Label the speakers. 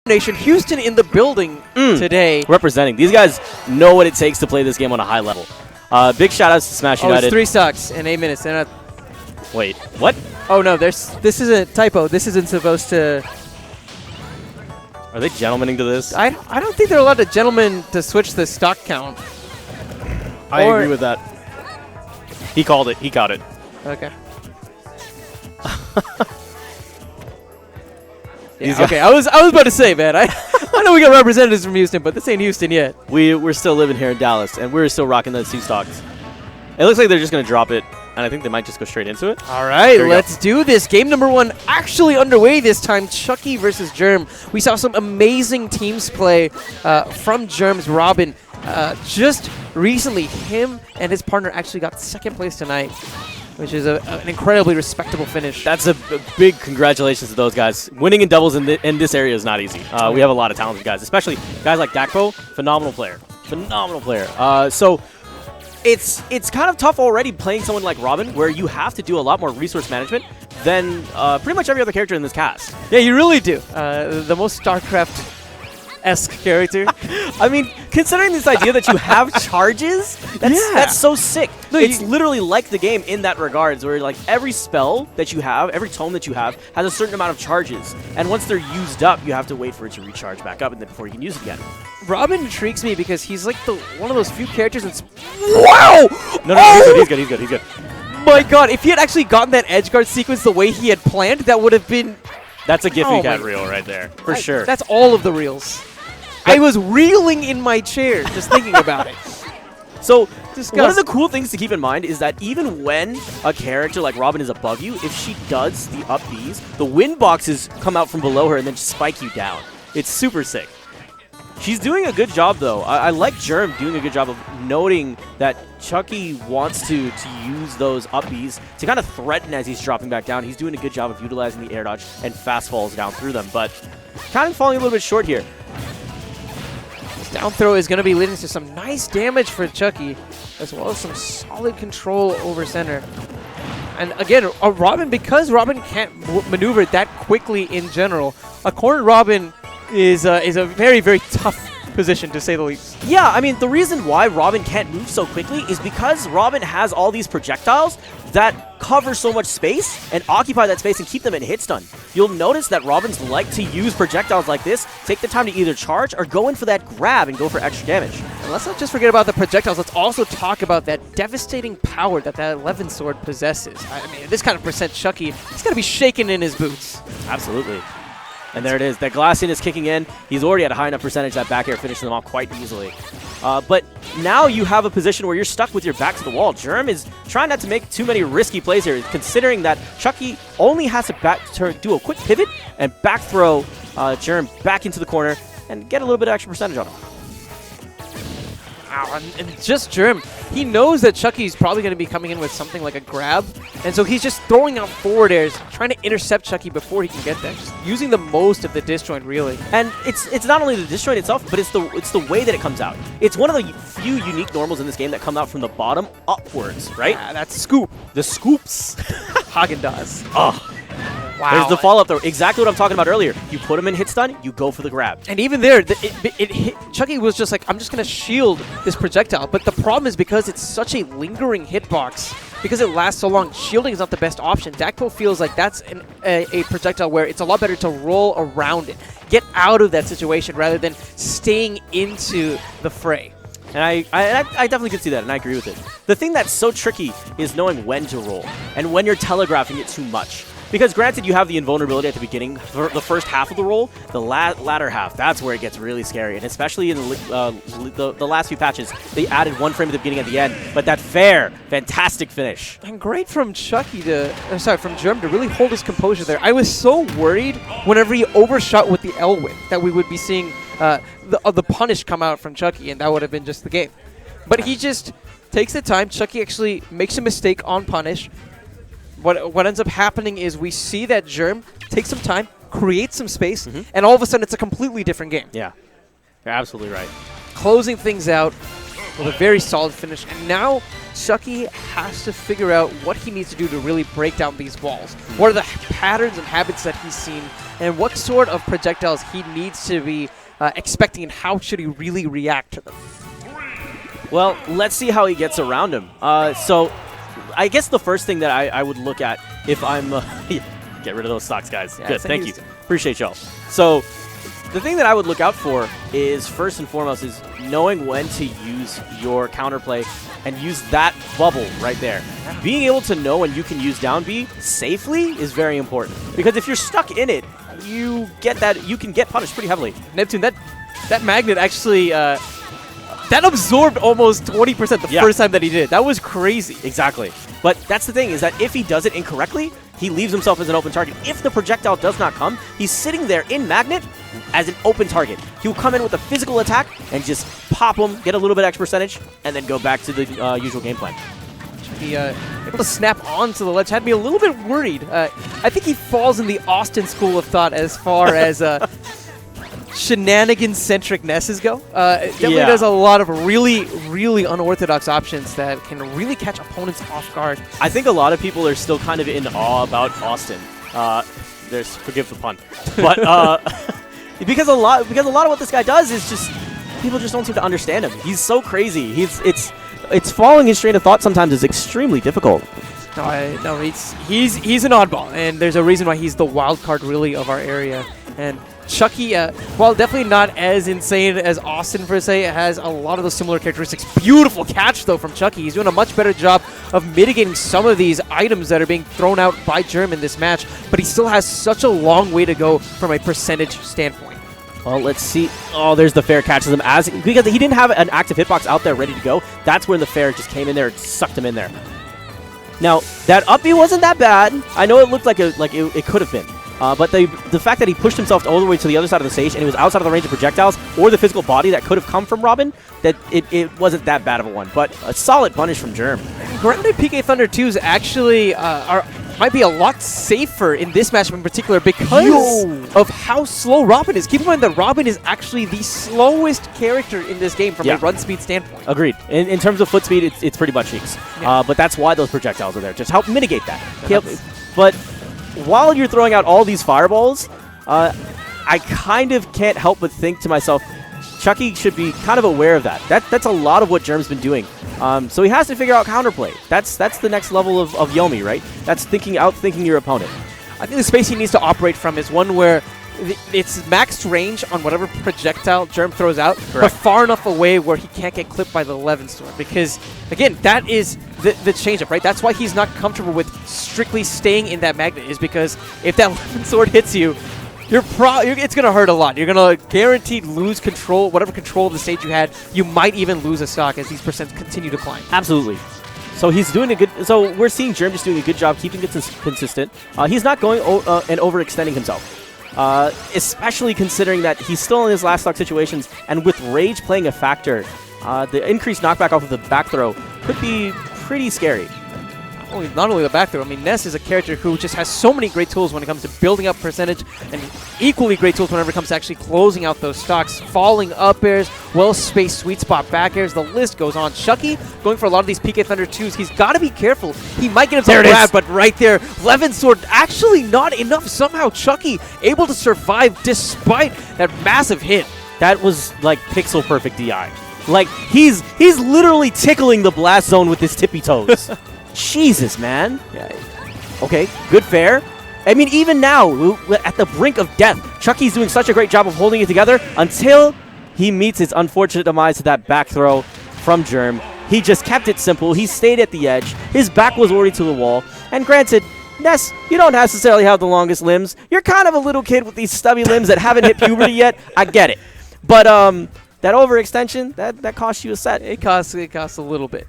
Speaker 1: Nation, Houston in the building today.
Speaker 2: Representing. These guys know what it takes to play this game on a high level. Big shout outs to Smash United.
Speaker 1: It's 3 stocks in 8 minutes. They're not.
Speaker 2: Wait, what?
Speaker 1: Oh no, this is a typo. This isn't supposed to.
Speaker 2: Are they gentlemening to this?
Speaker 1: I don't think they're allowed to gentlemen to switch the stock count.
Speaker 2: I agree with that. He called it. He caught it.
Speaker 1: Okay. Yeah, okay, I was about to say, man. I know we got representatives from Houston, but this ain't Houston yet.
Speaker 2: We're still living here in Dallas, and we're still rocking those 2 stocks. It looks like they're just going to drop it, and I think they might just go straight into it.
Speaker 1: All right, let's do this. Game number 1 actually underway this time. Chukyyy versus Jerm. We saw some amazing teams play from Jerm's Robin. Just recently, him and his partner actually got 2nd place tonight, which is an incredibly respectable finish.
Speaker 2: That's a big congratulations to those guys. Winning in doubles in this area is not easy. We have a lot of talented guys, especially guys like Dakpo, phenomenal player. Phenomenal player. So it's kind of tough already playing someone like Robin, where you have to do a lot more resource management than pretty much every other character in this cast.
Speaker 1: Yeah, you really do. The most StarCraft-esque character.
Speaker 2: I mean, considering this idea that you have charges, that's so sick. No, it's literally like the game in that regards, where like every spell that you have, every tome that you have, has a certain amount of charges. And once they're used up, you have to wait for it to recharge back up and then before you can use it again.
Speaker 1: Robin intrigues me because he's like one of those few characters that's... Wow!
Speaker 2: No, he's good.
Speaker 1: My god, if he had actually gotten that edge guard sequence the way he had planned, that would have been...
Speaker 2: That's a Giphy Cat reel right there, for sure.
Speaker 1: That's all of the reels. I was reeling in my chair just thinking about it.
Speaker 2: So, one of the cool things to keep in mind is that even when a character like Robin is above you, if she does the up Bs, the wind boxes come out from below her and then spike you down. It's super sick. She's doing a good job, though. I like Jerm doing a good job of noting that Chukyyy wants to use those up Bs to kind of threaten as he's dropping back down. He's doing a good job of utilizing the air dodge and fast falls down through them, but kind of falling a little bit short here.
Speaker 1: Down throw is going to be leading to some nice damage for Chukyyy, as well as some solid control over center. And again, a Robin, because Robin can't maneuver that quickly in general, a cornered Robin is a very, very tough position, to say the least.
Speaker 2: Yeah, I mean, the reason why Robin can't move so quickly is because Robin has all these projectiles that cover so much space and occupy that space and keep them in hit stun. You'll notice that Robins like to use projectiles like this, take the time to either charge or go in for that grab and go for extra damage.
Speaker 1: And let's not just forget about the projectiles, let's also talk about that devastating power that 11 sword possesses. I mean, this kind of percent Chukyyy, he's got to be shaking in his boots.
Speaker 2: Absolutely. And there it is. That Glacian is kicking in. He's already at a high enough percentage that back air finishes them off quite easily. But now you have a position where you're stuck with your back to the wall. Jerm is trying not to make too many risky plays here, considering that Chukyyy only has to do a quick pivot and back throw Jerm back into the corner and get a little bit of extra percentage on him.
Speaker 1: Wow, and just Jerm, he knows that Chucky's probably going to be coming in with something like a grab, and so he's just throwing out forward airs, trying to intercept Chukyyy before he can get there, just using the most of the disjoint, really.
Speaker 2: And it's not only the disjoint itself, but it's the way that it comes out. It's one of the few unique normals in this game that come out from the bottom upwards, right?
Speaker 1: That's scoop.
Speaker 2: The scoops.
Speaker 1: Haagen-Dazs.
Speaker 2: Oh.
Speaker 1: Wow.
Speaker 2: There's the follow-up, though. Exactly what I'm talking about earlier. You put him in hit stun, you go for the grab.
Speaker 1: And even there, Chukyyy was just like, I'm just going to shield this projectile. But the problem is because it's such a lingering hitbox, because it lasts so long, shielding is not the best option. Dakpo feels like that's a projectile where it's a lot better to roll around it, get out of that situation rather than staying into the fray.
Speaker 2: And I definitely could see that, and I agree with it. The thing that's so tricky is knowing when to roll and when you're telegraphing it too much. Because granted, you have the invulnerability at the beginning, for the first half of the roll, the latter half, that's where it gets really scary. And especially in the last few patches, they added 1 frame at the beginning and the end. But that fantastic finish.
Speaker 1: And great from Chukyyy from Jerm to really hold his composure there. I was so worried whenever he overshot with the L whip that we would be seeing the punish come out from Chukyyy, and that would have been just the game. But he just takes the time. Chukyyy actually makes a mistake on punish. What ends up happening is we see that Jerm take some time, create some space, and all of a sudden it's a completely different game.
Speaker 2: Yeah, you're absolutely right.
Speaker 1: Closing things out with a very solid finish. And now Chukyyy has to figure out what he needs to do to really break down these walls. What are the patterns and habits that he's seen, and what sort of projectiles he needs to be expecting, and how should he really react to them?
Speaker 2: Well, let's see how he gets around him. So I guess the first thing that I would look at if I'm... get rid of those stocks, guys.
Speaker 1: Yeah,
Speaker 2: good, thank you.
Speaker 1: to.
Speaker 2: Appreciate y'all. So the thing that I would look out for is, first and foremost, is knowing when to use your counterplay and use that bubble right there. Being able to know when you can use down B safely is very important, because if you're stuck in it, you can get punished pretty heavily.
Speaker 1: Neptune, that magnet actually that absorbed almost 20% the first time that he did it. That was crazy.
Speaker 2: Exactly. But that's the thing, is that if he does it incorrectly, he leaves himself as an open target. If the projectile does not come, he's sitting there in magnet as an open target. He'll come in with a physical attack and just pop him, get a little bit extra percentage, and then go back to the usual game plan.
Speaker 1: He able to snap onto the ledge had me a little bit worried. I think he falls in the Austin school of thought as far as shenanigan-centric Nesses go. Definitely does a lot of really, really unorthodox options that can really catch opponents off guard.
Speaker 2: I think a lot of people are still kind of in awe about Austin. Forgive the pun, but because a lot of what this guy does is just people just don't seem to understand him. He's so crazy. It's following his train of thought sometimes is extremely difficult.
Speaker 1: No, he's an oddball, and there's a reason why he's the wild card really of our area. And Chukyyy, while definitely not as insane as Austin per se, has a lot of those similar characteristics. Beautiful catch, though, from Chukyyy. He's doing a much better job of mitigating some of these items that are being thrown out by Jerm in this match, but he still has such a long way to go from a percentage standpoint.
Speaker 2: Well, let's see. Oh, there's the fair catches him because he didn't have an active hitbox out there ready to go. That's when the fair just came in there and sucked him in there. Now, that up B wasn't that bad. I know it looked like it could have been. But the fact that he pushed himself all the way to the other side of the stage and he was outside of the range of projectiles or the physical body that could have come from Robin, that it wasn't that bad of a one. But a solid punish from Jerm.
Speaker 1: Grounded PK Thunder 2s actually might be a lot safer in this matchup in particular because of how slow Robin is. Keep in mind that Robin is actually the slowest character in this game from a run speed standpoint.
Speaker 2: Agreed. In terms of foot speed, it's pretty butt cheeks. Yeah. But that's why those projectiles are there. Just help mitigate that. But while you're throwing out all these fireballs, I kind of can't help but think to myself, Chukyyy should be kind of aware of that. That's a lot of what Jerm's been doing. So he has to figure out counterplay. That's the next level of Yomi, right? That's outthinking your opponent.
Speaker 1: I think the space he needs to operate from is one where it's maxed range on whatever projectile Jerm throws out, but far enough away where he can't get clipped by the 11 sword. Because, again, that is the change-up, right? That's why he's not comfortable with strictly staying in that magnet, is because if that 11 sword hits you, it's going to hurt a lot. You're going to guaranteed lose control, whatever control of the stage you had. You might even lose a stock as these percents continue to climb.
Speaker 2: Absolutely. So he's doing a good. So we're seeing Jerm just doing a good job keeping it consistent. He's not going and overextending himself. Especially considering that he's still in his last stock situations, and with Rage playing a factor, the increased knockback off of the back throw could be pretty scary.
Speaker 1: Not only the back throw, I mean, Ness is a character who just has so many great tools when it comes to building up percentage, and equally great tools whenever it comes to actually closing out those stocks. Falling up airs, well-spaced sweet spot back airs, the list goes on. Chukyyy, going for a lot of these PK Thunder 2s, he's got to be careful. He might get himself grabbed, but right there, Levin Sword, actually not enough. Somehow Chukyyy able to survive despite that massive hit.
Speaker 2: That was like pixel-perfect DI. Like, he's literally tickling the blast zone with his tippy toes. Jesus, man.
Speaker 1: Yeah.
Speaker 2: Okay, good fair. I mean, even now, at the brink of death, Chucky's doing such a great job of holding it together until he meets his unfortunate demise to that back throw from Jerm. He just kept it simple. He stayed at the edge. His back was already to the wall. And granted, Ness, you don't necessarily have the longest limbs. You're kind of a little kid with these stubby limbs that haven't hit puberty yet. I get it. But that overextension, that cost you a set.
Speaker 1: It costs a little bit.